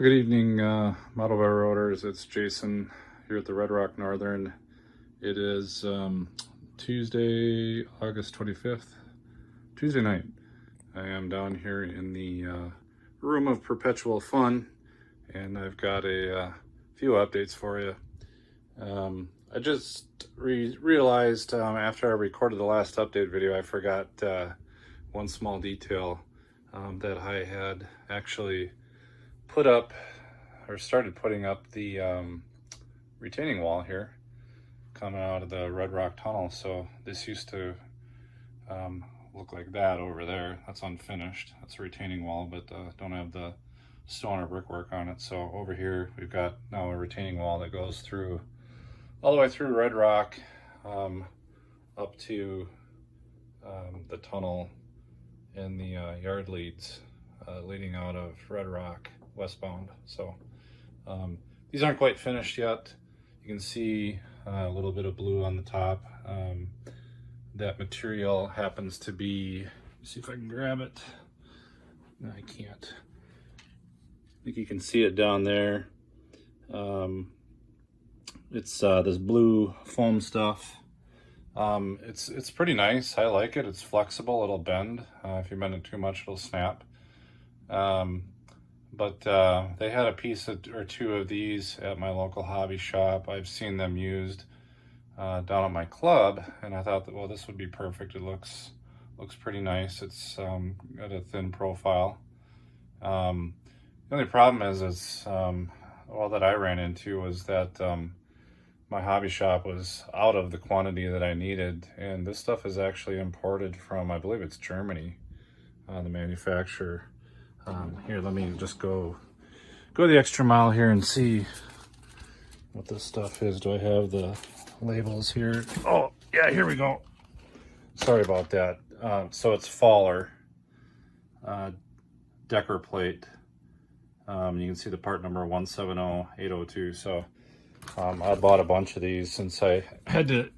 Good evening, Model Railroaders. It's Jason here at the Red Rock Northern. It is Tuesday, August 25th, Tuesday night. I am down here in the room of perpetual fun, and I've got a few updates for you. I just realized after I recorded the last update video, I forgot one small detail that I had actually put up or started putting up the retaining wall here coming out of the Red Rock tunnel. So this used to look like that over there. That's unfinished. That's a retaining wall, but don't have the stone or brickwork on it. So over here we've got now a retaining wall that goes through all the way through Red Rock up to the tunnel and the yard leads leading out of Red Rock westbound. So these aren't quite finished yet. You can see a little bit of blue on the top. That material happens to be, see if I can grab it. No, I can't. I think you can see it down there. It's this blue foam stuff. It's pretty nice. I like it. It's flexible. It'll bend. If you bend it too much, it'll snap. But they had a piece or two of these at my local hobby shop. I've seen them used down at my club, and I thought that, well, this would be perfect. It looks pretty nice. It's got a thin profile. The only problem is all that I ran into was that my hobby shop was out of the quantity that I needed, and this stuff is actually imported from, I believe it's Germany, the manufacturer. Here, let me just go the extra mile here and see what this stuff is. Do I have the labels here? Oh, yeah, here we go. Sorry about that. So it's Faller Decker plate. You can see the part number 170802. So I bought a bunch of these since I had to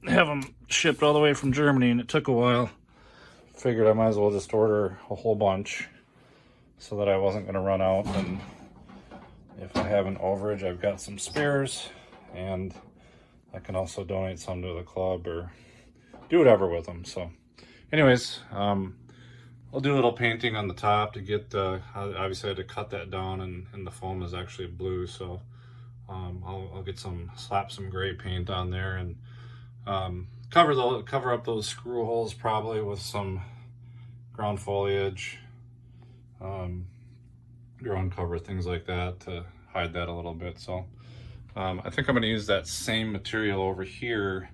have them shipped all the way from Germany, and it took a while. Figured I might as well just order a whole bunch so that I wasn't going to run out, and if I have an overage, I've got some spares, and I can also donate some to the club or do whatever with them. So anyways, I'll do a little painting on the top to get obviously I had to cut that down, and the foam is actually blue, so I'll get slap some gray paint on there, and cover up those screw holes probably with some ground foliage, ground cover, things like that, to hide that a little bit. So I think I'm going to use that same material over here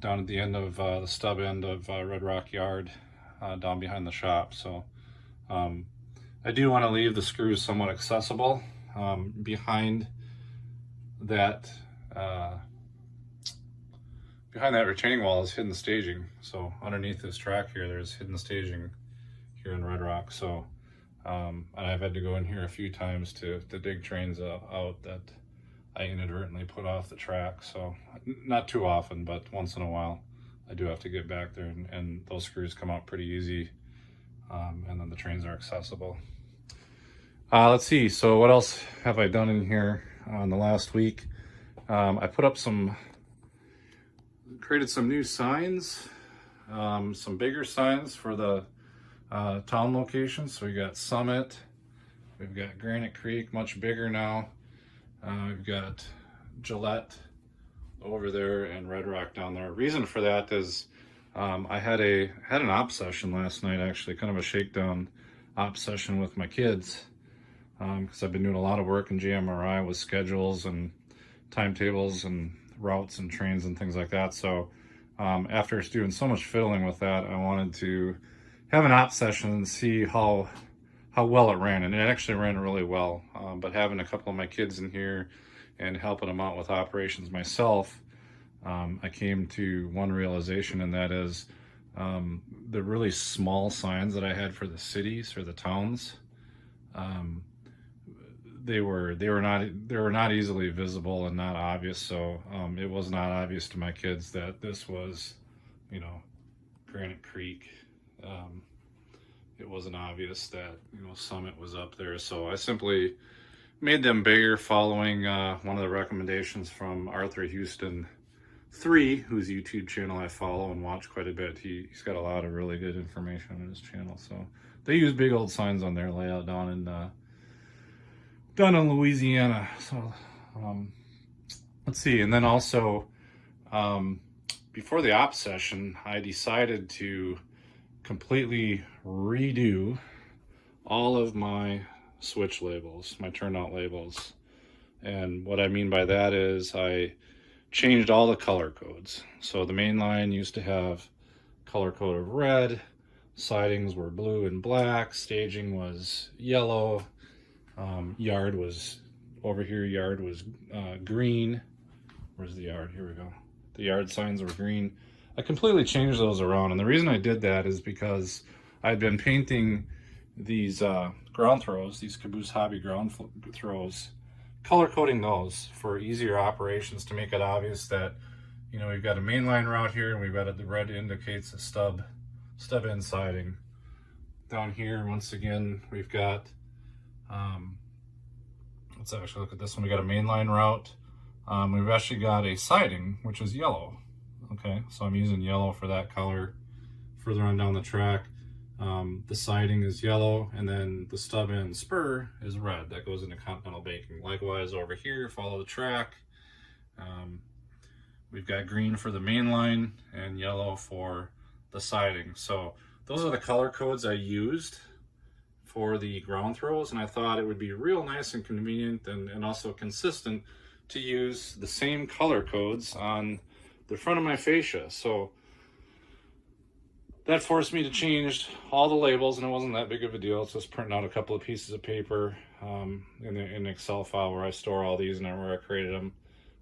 down at the end of the stub end of Red Rock Yard, down behind the shop. So I do want to leave the screws somewhat accessible. Behind that retaining wall is hidden staging. So underneath this track here, there's hidden staging here in Red Rock. So and I've had to go in here a few times to dig trains out that I inadvertently put off the track. So not too often, but once in a while I do have to get back there, and those screws come out pretty easy, and then the trains are accessible. Let's see, so what else have I done in here in the last week? I put up created some new signs, some bigger signs for the town locations. So we got Summit, we've got Granite Creek, much bigger now. We've got Gillette over there and Red Rock down there. Reason for that is I had an op session last night, actually, kind of a shakedown op session with my kids, because I've been doing a lot of work in GMRI with schedules and timetables and routes and trains and things like that. So after doing so much fiddling with that, I wanted to have an op session and see how well it ran, and it actually ran really well. But having a couple of my kids in here and helping them out with operations myself, I came to one realization, and that is the really small signs that I had for the cities or the towns, they were not easily visible and not obvious. So it was not obvious to my kids that this was, Granite Creek. It wasn't obvious that Summit was up there. So I simply made them bigger following one of the recommendations from Arthur Houston 3, whose YouTube channel I follow and watch quite a bit. He's got a lot of really good information on his channel. So they use big old signs on their layout down in Louisiana. So let's see. And then also before the op session, I decided to completely redo all of my switch labels, my turnout labels. And what I mean by that is I changed all the color codes. So the main line used to have color code of red, sidings were blue and black, staging was yellow, yard was over here, yard was green. Where's the yard? Here we go. The yard signs were green. I completely changed those around, and the reason I did that is because I'd been painting these ground throws, these Caboose Hobby ground throws, color coding those for easier operations to make it obvious that, you know, we've got a mainline route here and we've got the red indicates a stub end siding. Down here, once again, we've got, let's actually look at this one. We got a mainline route. We've actually got a siding, which is yellow. Okay, so I'm using yellow for that color. Further on down the track, the siding is yellow, and then the stub end spur is red. That goes into continental baking. Likewise over here, follow the track. We've got green for the main line and yellow for the siding. So those are the color codes I used for the ground throws, and I thought it would be real nice and convenient and also consistent to use the same color codes on the front of my fascia. So that forced me to change all the labels, and it wasn't that big of a deal. It's just printing out a couple of pieces of paper in an Excel file where I store all these and where I created them,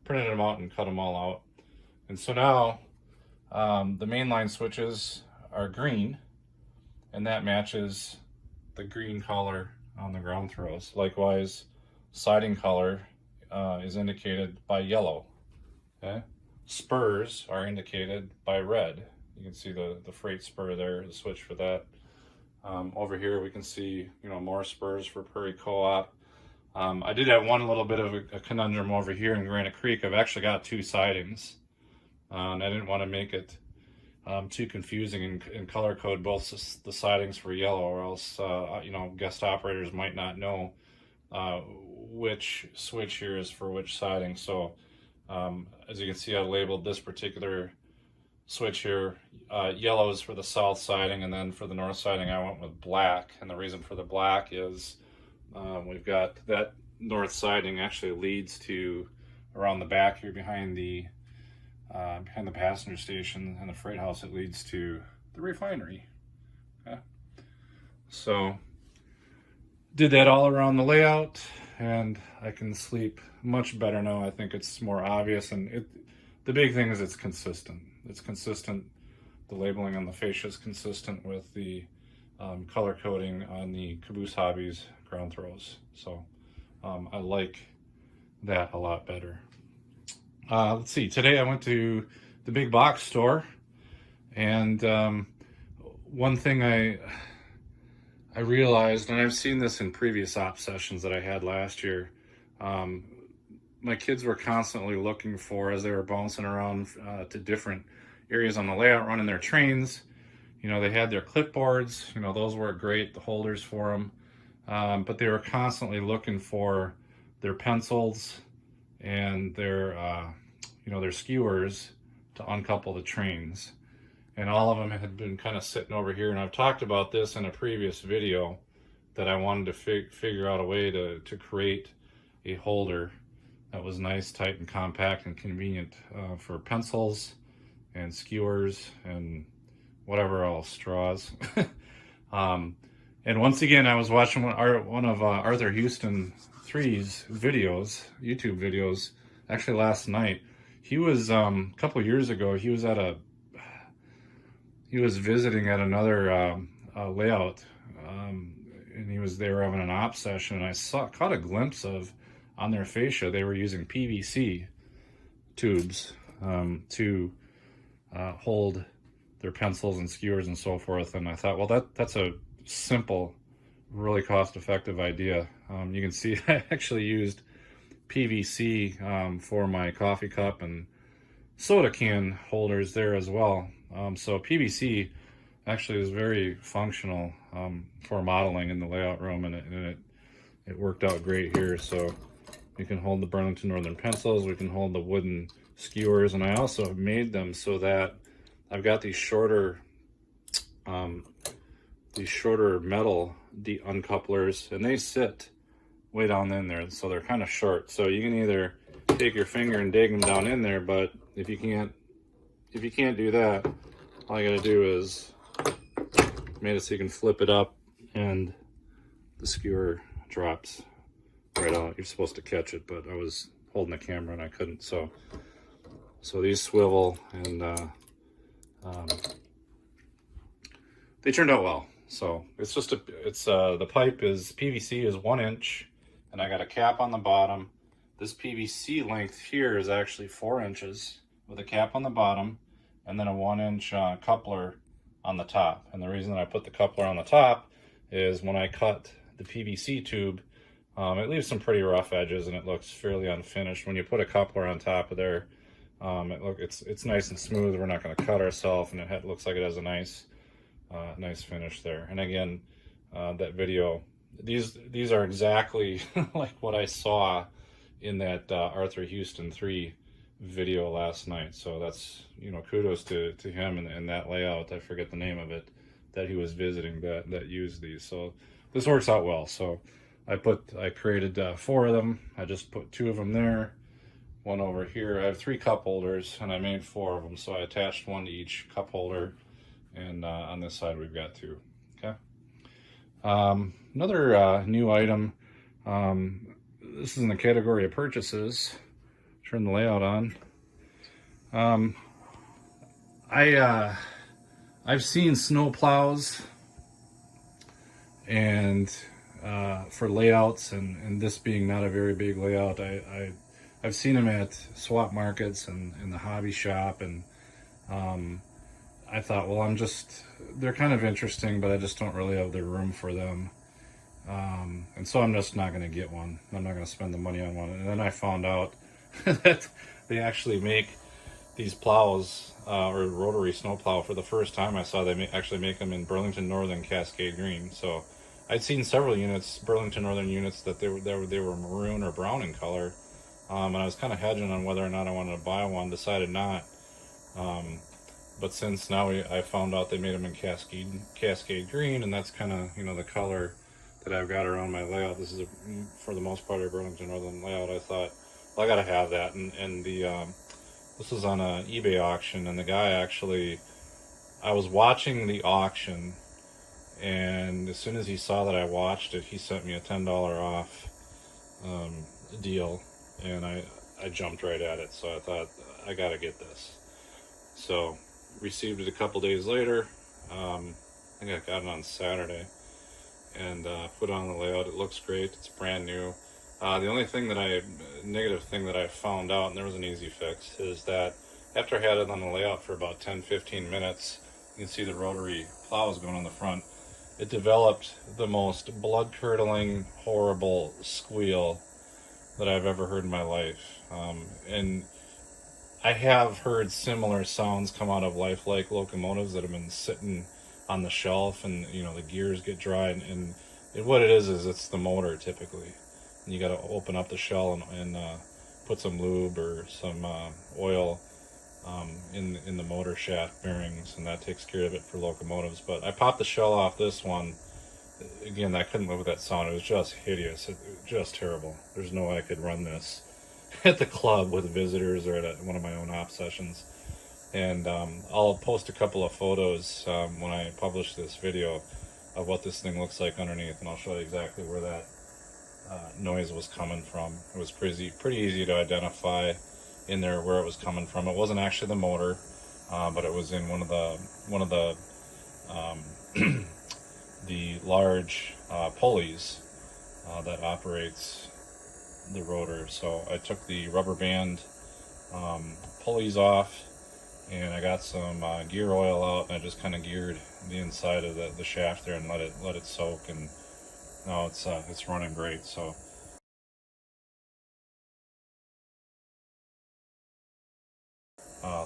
printed them out and cut them all out. And so now the mainline switches are green, and that matches the green color on the ground throws. Likewise, siding color is indicated by yellow. Okay? Spurs are indicated by red. You can see the freight spur there, the switch for that. Over here we can see, you know, more spurs for Prairie Co-op. I did have one little bit of a conundrum over here in Granite Creek. I've actually got two sidings. And I didn't want to make it too confusing and color code both the sidings for yellow, or else you know, guest operators might not know which switch here is for which siding. So as you can see, I labeled this particular switch here yellow is for the south siding, and then for the north siding I went with black. And the reason for the black is we've got that north siding actually leads to around the back here behind the passenger station and the freight house. It leads to the refinery. Okay, so did that all around the layout, and I can sleep much better now. I think it's more obvious, and the big thing is it's consistent. It's consistent. The labeling on the fascia is consistent with the color coding on the Caboose Hobbies ground throws. So I like that a lot better. Let's see, today I went to the big box store, and one thing I realized, and I've seen this in previous op sessions that I had last year, my kids were constantly looking for, as they were bouncing around to different areas on the layout, running their trains, you know, they had their clipboards, you know, those were great, the holders for them, but they were constantly looking for their pencils and their, you know, their skewers to uncouple the trains. And all of them had been kind of sitting over here. And I've talked about this in a previous video, that I wanted to figure out a way to create a holder that was nice, tight, and compact and convenient for pencils and skewers and whatever else, straws. And once again, I was watching one of Arthur Houston 3's videos, YouTube videos, actually last night. He was, a couple years ago, he was visiting at another layout, and they were having an op session, and I caught a glimpse of, on their fascia, they were using PVC tubes to hold their pencils and skewers and so forth. And I thought, well, that's a simple really cost-effective idea. You can see I actually used PVC for my coffee cup and soda can holders there as well. So PVC actually is very functional for modeling in the layout room, and it worked out great here. So we can hold the Burlington Northern pencils, we can hold the wooden skewers, and I also have made them so that I've got these shorter metal uncouplers, and they sit way down in there, so they're kind of short. So you can either take your finger and dig them down in there, but if you can't do that, all you gotta do is made it so you can flip it up and the skewer drops right out. You're supposed to catch it, but I was holding the camera and I couldn't. So these swivel, and they turned out well. So it's just the pipe is PVC is 1 inch, and I got a cap on the bottom. This PVC length here is actually 4 inches with a cap on the bottom, and then a 1 inch coupler on the top. And the reason that I put the coupler on the top is when I cut the PVC tube, it leaves some pretty rough edges and it looks fairly unfinished. When you put a coupler on top of there, it's nice and smooth. We're not going to cut ourselves, and it looks like it has a nice finish there. And again, that video, these are exactly like what I saw in that Arthur Houston 3 video last night. So that's, kudos to him and that layout. I forget the name of it that he was visiting that used these. So this works out well. So I created 4 of them. I just put 2 of them there, 1 over here. I have 3 cup holders, and I made 4 of them. So I attached 1 to each cup holder, and on this side we've got 2. Okay. Another new item. This is in the category of purchases. Turn the layout on. I've seen snow plows and for layouts, and this being not a very big layout, I've seen them at swap markets and in the hobby shop, and I thought, well, they're kind of interesting, but I just don't really have the room for them. And so I'm just not going to get one. I'm not going to spend the money on one. And then I found out that they actually make these plows, or rotary snow plow. For the first time I saw they actually make them in Burlington Northern Cascade Green. So I'd seen several units, Burlington Northern units, that they were maroon or brown in color. And I was kind of hedging on whether or not I wanted to buy one. Decided not. But since now I found out they made them in Cascade Green, and that's kind of, the color that I've got around my layout. This is for the most part a Burlington Northern layout. I thought, well, I gotta have that. And this was on an eBay auction, and the guy actually, I was watching the auction, and as soon as he saw that I watched it, he sent me a $10 off deal, and I jumped right at it. So I thought, I gotta get this. So received it a couple days later. I think I got it on Saturday, and put it on the layout. It looks great. It's brand new. The only negative thing that I found out, and there was an easy fix, is that after I had it on the layout for about 10-15 minutes, you can see the rotary plows going on the front. It developed the most blood-curdling, horrible squeal that I've ever heard in my life. And I have heard similar sounds come out of lifelike locomotives that have been sitting on the shelf, and the gears get dry, and what it is it's the motor typically. And you got to open up the shell and put some lube or some oil in the motor shaft bearings, and that takes care of it for locomotives. But I popped the shell off this one. Again, I couldn't live with that sound. It was just hideous. It was just terrible. There's no way I could run this at the club with visitors or at one of my own op sessions. And I'll post a couple of photos when I publish this video of what this thing looks like underneath, and I'll show you exactly where that noise was coming from. It was pretty easy to identify in there where it was coming from. It wasn't actually the motor, but it was in one of the the large pulleys that operates the rotor. So I took the rubber band pulleys off, and I got some gear oil out, and I just kind of geared the inside of the shaft there and let it soak and no, it's running great. So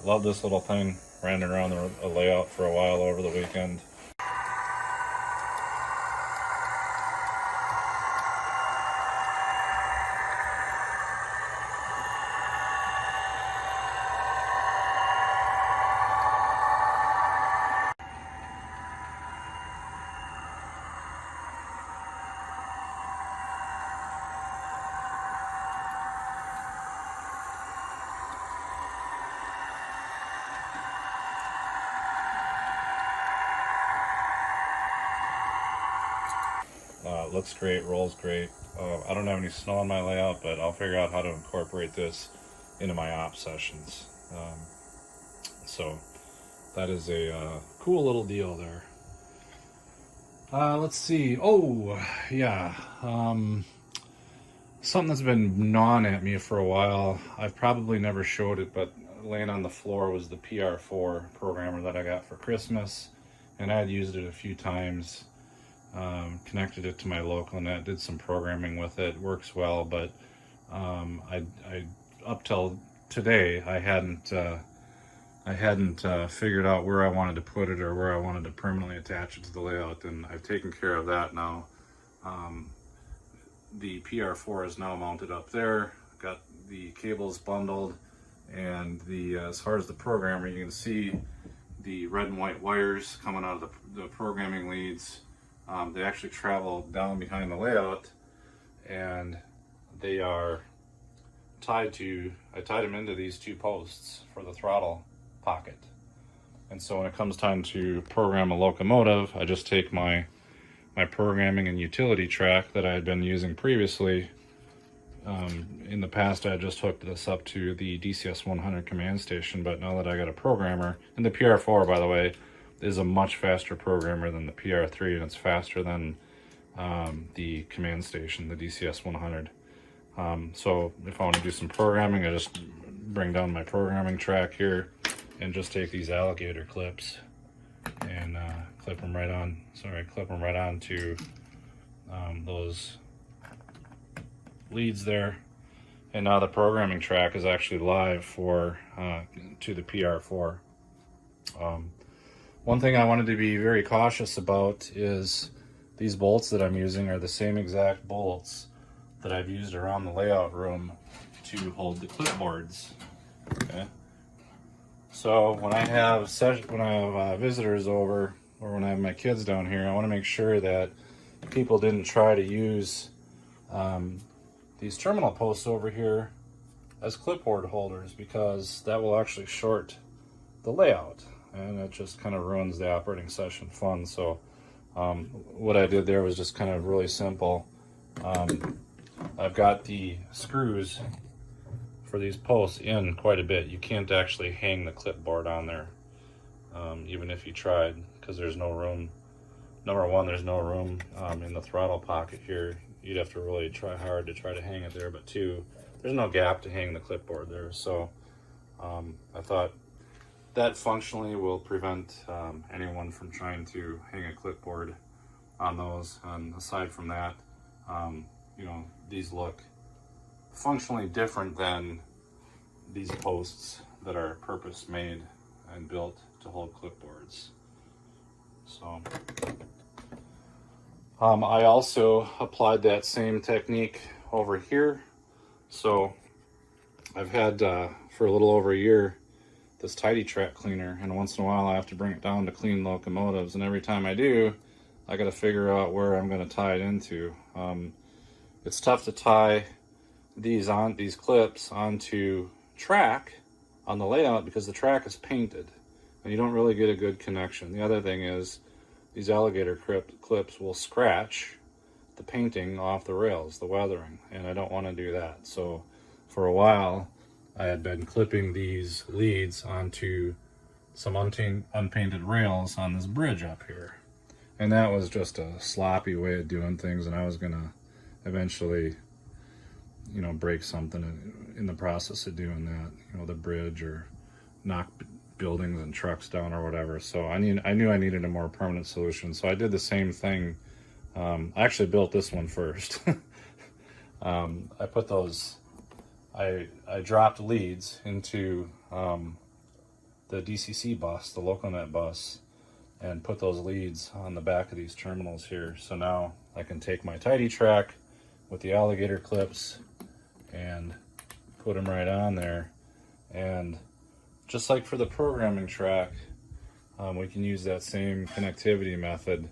love this little thing. Ran it around the layout for a while over the weekend. Looks great, rolls great. I don't have any snow on my layout, but I'll figure out how to incorporate this into my op sessions. So that is a cool little deal there. Let's see. Oh, yeah. Something that's been gnawing at me for a while. I've probably never showed it, but laying on the floor was the PR4 programmer that I got for Christmas, and I had used it a few times. Connected it to my local net, did some programming with it, works well, but I up till today I hadn't figured out where I wanted to put it or where I wanted to permanently attach it to the layout, and I've taken care of that now. The PR4 is now mounted up there, got the cables bundled, and as far as the programmer, you can see the red and white wires coming out of the programming leads. They actually travel down behind the layout, and they are I tied them into these two posts for the throttle pocket. And so when it comes time to program a locomotive, I just take my programming and utility track that I had been using previously. In the past, I just hooked this up to the DCS 100 command station, but now that I got a programmer, and the PR4, by the way, is a much faster programmer than the PR3, and it's faster than the command station, the DCS 100. So if I want to do some programming, I just bring down my programming track here and just take these alligator clips and clip them right on to those leads there. And now the programming track is actually live to the PR4. One thing I wanted to be very cautious about is these bolts that I'm using are the same exact bolts that I've used around the layout room to hold the clipboards. Okay. So when I have visitors over, or when I have my kids down here, I want to make sure that people didn't try to use these terminal posts over here as clipboard holders, because that will actually short the layout, and it just kind of ruins the operating session fun. So what I did there was just kind of really simple. I've got the screws for these posts in quite a bit. You can't actually hang the clipboard on there, even if you tried, because there's no room. Number one, there's no room in the throttle pocket here. You'd have to really try hard to try to hang it there. But two, there's no gap to hang the clipboard there. So I thought that functionally will prevent anyone from trying to hang a clipboard on those. And aside from that, these look functionally different than these posts that are purpose made and built to hold clipboards. So I also applied that same technique over here. So I've had for a little over a year this tidy track cleaner, and once in a while I have to bring it down to clean locomotives, and every time I do, I got to figure out where I'm going to tie it into. It's tough to tie these clips onto track on the layout because the track is painted and you don't really get a good connection. The other thing is these alligator clips will scratch the painting off the rails, the weathering, and I don't want to do that. So for a while I had been clipping these leads onto some unpainted rails on this bridge up here, and that was just a sloppy way of doing things, and I was gonna eventually break something in the process of doing that, the bridge, or knock buildings and trucks down or whatever. So I knew I needed a more permanent solution. So I did the same thing I actually built this one first. I put those, I dropped leads into the DCC bus, the LocalNet bus, and put those leads on the back of these terminals here. So now I can take my tidy track with the alligator clips and put them right on there. And just like for the programming track, we can use that same connectivity method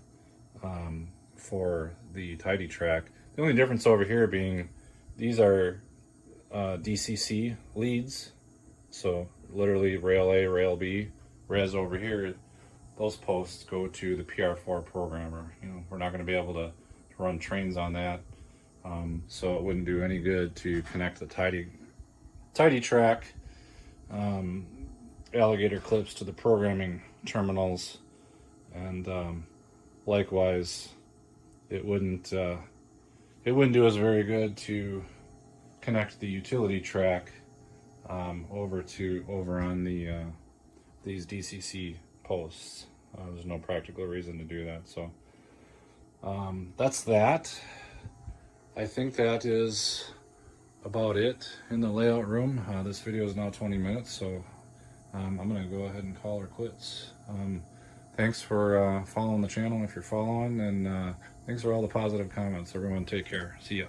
for the tidy track. The only difference over here being these are DCC leads, so literally rail A, rail B, whereas over here those posts go to the PR4 programmer. You know, we're not going to be able to run trains on that, so it wouldn't do any good to connect the tidy track alligator clips to the programming terminals, and likewise it wouldn't do us very good to connect the utility track over on the these DCC posts. There's no practical reason to do that. So that's that. I think that is about it in the layout room. This video is now 20 minutes, so I'm gonna go ahead and call her quits. Thanks for following the channel if you're following, and thanks for all the positive comments. Everyone take care. See ya.